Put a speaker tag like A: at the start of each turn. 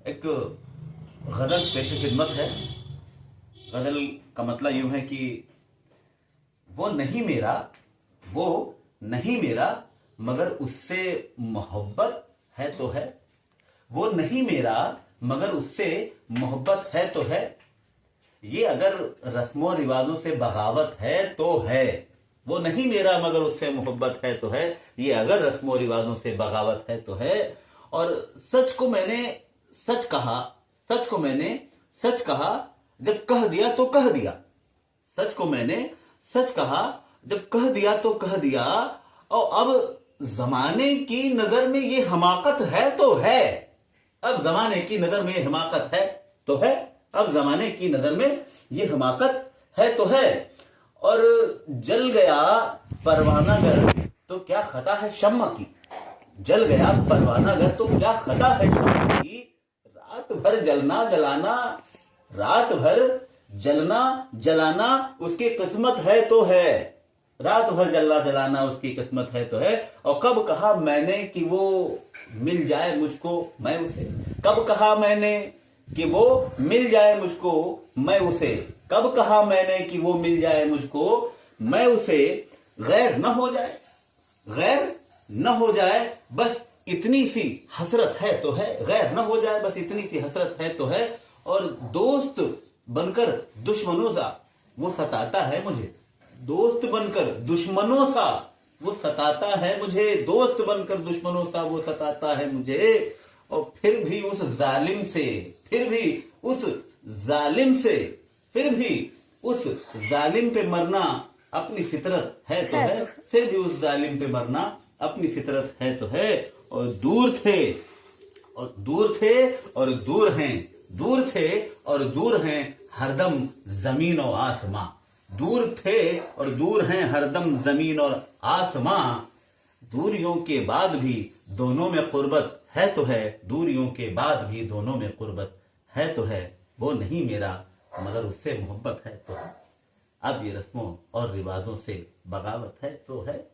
A: एक गजल पेश खिदमत है। गजल का मतलब यूं है कि वो नहीं मेरा, वो नहीं मेरा, मगर उससे मोहब्बत है तो है। वो नहीं मेरा मगर उससे मोहब्बत है तो है। ये अगर रस्मों रिवाजों से बगावत है तो है। वो नहीं मेरा मगर उससे मोहब्बत है तो है। ये अगर रस्मों रिवाजों से बगावत है तो है। और सच को मैंने सच कहा, सच को मैंने सच कहा, जब कह दिया तो कह दिया। सच को मैंने सच कहा, जब कह दिया तो कह दिया। और अब जमाने की नजर में ये हमाकत है तो है। अब जमाने की नजर में ये हमाकत है तो है। अब जमाने की नजर में ये हमाकत है तो है। और जल गया परवाना घर तो क्या खता है शम्मा की। जल गया परवाना घर तो क्या खता है शम्मा की। रात भर जलना जलाना, रात भर जलना जलाना उसकी किस्मत है तो है। रात भर जलना जलाना उसकी किस्मत है तो है। और कब कहा मैंने कि वो मिल जाए मुझको मैं उसे। कब कहा मैंने कि वो मिल जाए मुझको मैं उसे। कब कहा मैंने कि वो मिल जाए मुझको मैं उसे। गैर न हो जाए, गैर न हो जाए, बस इतनी सी हसरत है तो है। गैर न हो जाए बस इतनी सी हसरत है तो है। और दोस्त बनकर दुश्मनों सा वो सताता है मुझे। दोस्त बनकर दुश्मनों सा वो सताता है मुझे। दोस्त बनकर दुश्मनों सा वो सताता है मुझे। और फिर भी उस जालिम से, फिर भी उस जालिम से, फिर भी उस जालिम पे मरना अपनी फितरत है तो है। फिर भी उस जालिम पे मरना अपनी फितरत है तो है। और दूर थे और दूर थे और दूर हैं, दूर थे और दूर हैं हरदम जमीन और आसमां। दूर थे और दूर हैं हरदम जमीन और आसमां। दूरियों के बाद भी दोनों में कुर्बत है तो है। दूरियों के बाद भी दोनों में कुर्बत है तो है। वो नहीं मेरा मगर उससे मोहब्बत है तो है। अब ये रस्मों और रिवाजों से बगावत है तो है।